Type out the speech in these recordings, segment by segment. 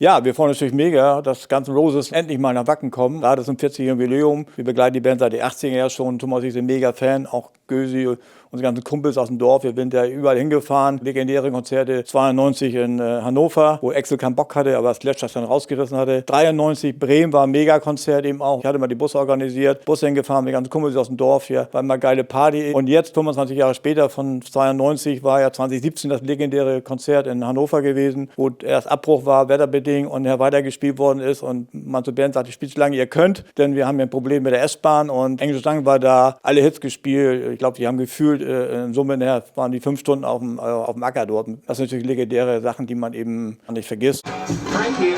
Ja, wir freuen uns natürlich mega, dass Guns N' Roses endlich mal nach Wacken kommen. Gerade zum 40-jährigen Jubiläum. Wir begleiten die Band seit den 80er Jahren schon. Thomas und ich sind mega Fan, auch Gösi, unsere ganzen Kumpels aus dem Dorf. Wir sind ja überall hingefahren. Legendäre Konzerte 92 in Hannover, wo Axel keinen Bock hatte, aber Slash das dann rausgerissen hatte. 93 Bremen war ein Mega-Konzert eben auch. Ich hatte mal die Busse organisiert, Busse hingefahren, die ganzen Kumpels aus dem Dorf hier. War immer geile Party. Und jetzt, 25 Jahre später, von 92, war ja 2017 das legendäre Konzert in Hannover gewesen, wo erst Abbruch war, wetterbedingt und weitergespielt worden ist. Und man zur Band sagte, spielt so lange ihr könnt, denn wir haben ja ein Problem mit der S-Bahn. Und Englische Sang war da, alle Hits gespielt. Ich glaube, die haben gefühlt in Summe waren die 5 Stunden auf dem Acker dort. Das sind natürlich legendäre Sachen, die man eben nicht vergisst. Frank here,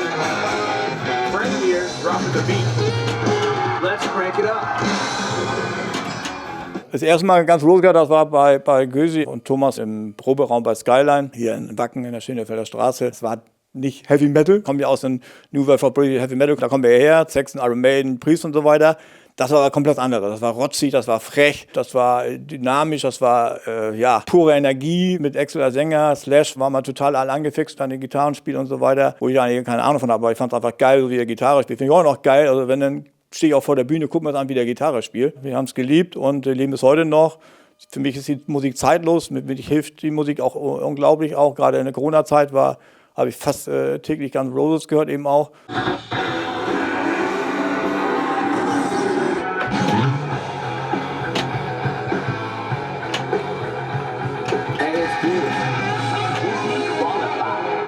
drop the beat. Let's crank it up. Das erste Mal ganz losgegangen, das war bei Gösi und Thomas im Proberaum bei Skyline, hier in Wacken in der Schönefelder Straße. Es war nicht Heavy Metal, kommen ja aus dem New Wave of British Heavy Metal, da kommen wir her, Saxon, Iron Maiden, Priest und so weiter. Das war komplett anderes. Das war rotzig, das war frech, das war dynamisch, das war pure Energie mit Axel als Sänger. Slash war mal total angefixt an den Gitarrenspiel und so weiter, wo ich eigentlich keine Ahnung von habe, aber ich fand es einfach geil, so wie er Gitarre spielt. Finde ich auch noch geil. Also wenn dann stehe ich auch vor der Bühne, gucke mir das an, wie der Gitarre spielt. Wir haben es geliebt und leben es heute noch. Für mich ist die Musik zeitlos, mir hilft die Musik auch unglaublich, auch gerade in der Corona-Zeit habe ich fast täglich Guns N' Roses gehört eben auch.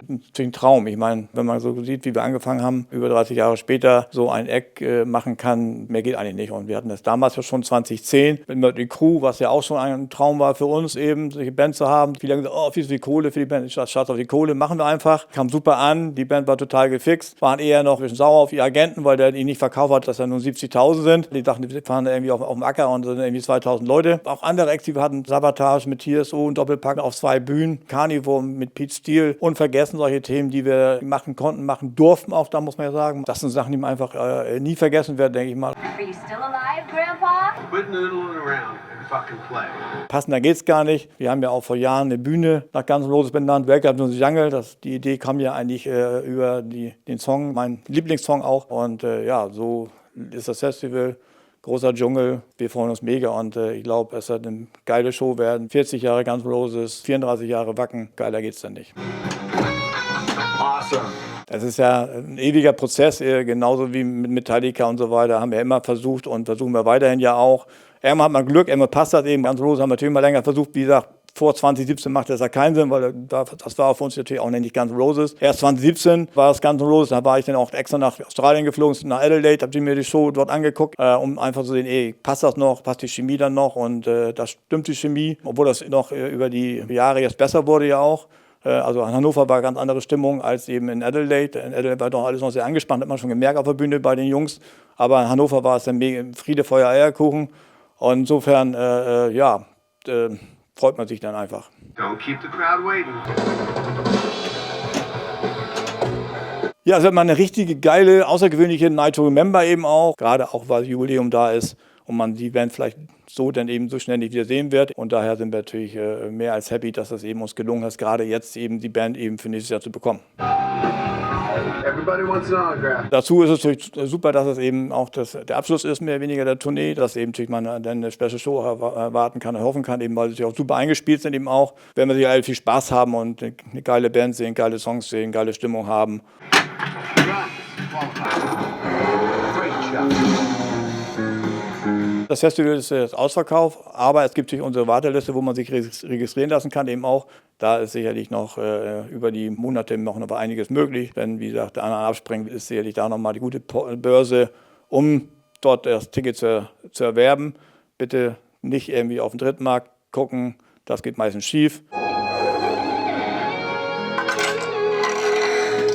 Natürlich ein Traum. Ich meine, wenn man so sieht, wie wir angefangen haben, über 30 Jahre später so ein Eck machen kann, mehr geht eigentlich nicht. Und wir hatten das damals ja schon 2010 mit Mötley Crüe, was ja auch schon ein Traum war für uns eben, solche Band zu haben. Viele haben gesagt, oh, viel zu viel Kohle für die Band, Schatz auf die Kohle, machen wir einfach. Kam super an, die Band war total gefixt, waren eher noch ein bisschen sauer auf die Agenten, weil der ihnen nicht verkauft hat, dass da nur 70.000 sind. Die dachten, die fahren irgendwie auf dem Acker und sind irgendwie 2.000 Leute. Auch andere Acts, die wir hatten, Sabotage mit TSO und Doppelpack auf 2 Bühnen, Carnivore mit Pete Steele, unvergessen solche Themen, die wir machen konnten, machen durften auch, da muss man ja sagen. Das sind Sachen, die man einfach nie vergessen werden, denke ich mal. Are you still alive, Grandpa? Quit noodling around and fucking play. Passender geht's gar nicht. Wir haben ja auch vor Jahren eine Bühne nach Guns N' Roses benannt, Welcome to the Jungle. Die Idee kam ja eigentlich über den Song, mein Lieblingssong auch. Und so ist das Festival. Großer Dschungel, wir freuen uns mega und ich glaube, es wird eine geile Show werden. 40 Jahre Guns N' Roses, 34 Jahre Wacken, geiler geht's dann nicht. Awesome. Das ist ja ein ewiger Prozess, genauso wie mit Metallica und so weiter, haben wir immer versucht und versuchen wir weiterhin ja auch. Einmal hat man Glück, einmal passt das eben. Guns N' Roses haben natürlich mal länger versucht, wie gesagt, vor 2017 macht das ja keinen Sinn, weil das war für uns natürlich auch nicht Guns N' Roses. Erst 2017 war es Guns N' Roses, da war ich dann auch extra nach Australien geflogen, nach Adelaide, habe mir die Show dort angeguckt, um einfach zu sehen, passt das noch, passt die Chemie dann noch und das stimmt die Chemie, obwohl das noch über die Jahre jetzt besser wurde ja auch. Also in Hannover war eine ganz andere Stimmung als eben in Adelaide. In Adelaide war doch alles noch sehr angespannt, hat man schon gemerkt auf der Bühne bei den Jungs. Aber in Hannover war es dann Friede, Feuer, Eierkuchen. Und insofern, freut man sich dann einfach. Don't keep the crowd waiting. Ja, es wird mal eine richtige geile, außergewöhnliche Night to Remember eben auch. Gerade auch, weil das Jubiläum da ist und man die Band vielleicht so dann eben so schnell nicht wieder sehen wird. Und daher sind wir natürlich mehr als happy, dass das eben uns gelungen ist, gerade jetzt eben die Band eben für nächstes Jahr zu bekommen. Everybody wants an autograph. Dazu ist es natürlich super, dass es eben auch der Abschluss ist, mehr oder weniger der Tournee, dass eben natürlich man dann eine Special Show erwarten kann und hoffen kann, eben weil sie auch super eingespielt sind eben auch. Wenn wir sich alle viel Spaß haben und eine geile Band sehen, geile Songs sehen, geile Stimmung haben. Great job. Das Festival ist jetzt Ausverkauf, aber es gibt natürlich unsere Warteliste, wo man sich registrieren lassen kann eben auch. Da ist sicherlich noch über die Monate noch einiges möglich. Wenn, wie gesagt, der andere abspringt, ist sicherlich da nochmal die gute Börse, um dort das Ticket zu erwerben. Bitte nicht irgendwie auf den Drittmarkt gucken, das geht meistens schief.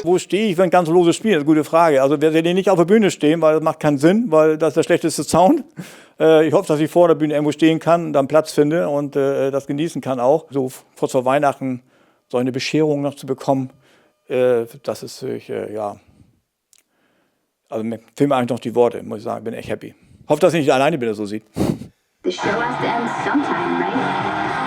Wo stehe ich, wenn Guns N' Roses spielen? Das ist eine gute Frage. Also wir werden nicht auf der Bühne stehen, weil das macht keinen Sinn, weil das ist der schlechteste Sound. Ich hoffe, dass ich vor der Bühne irgendwo stehen kann und dann Platz finde und das genießen kann auch. So kurz vor Weihnachten so eine Bescherung noch zu bekommen, das ist also mir fehlen mir eigentlich noch die Worte, muss ich sagen, bin echt happy. Hoffe, dass ich nicht alleine bin, der so sieht. The show has to end sometime, right?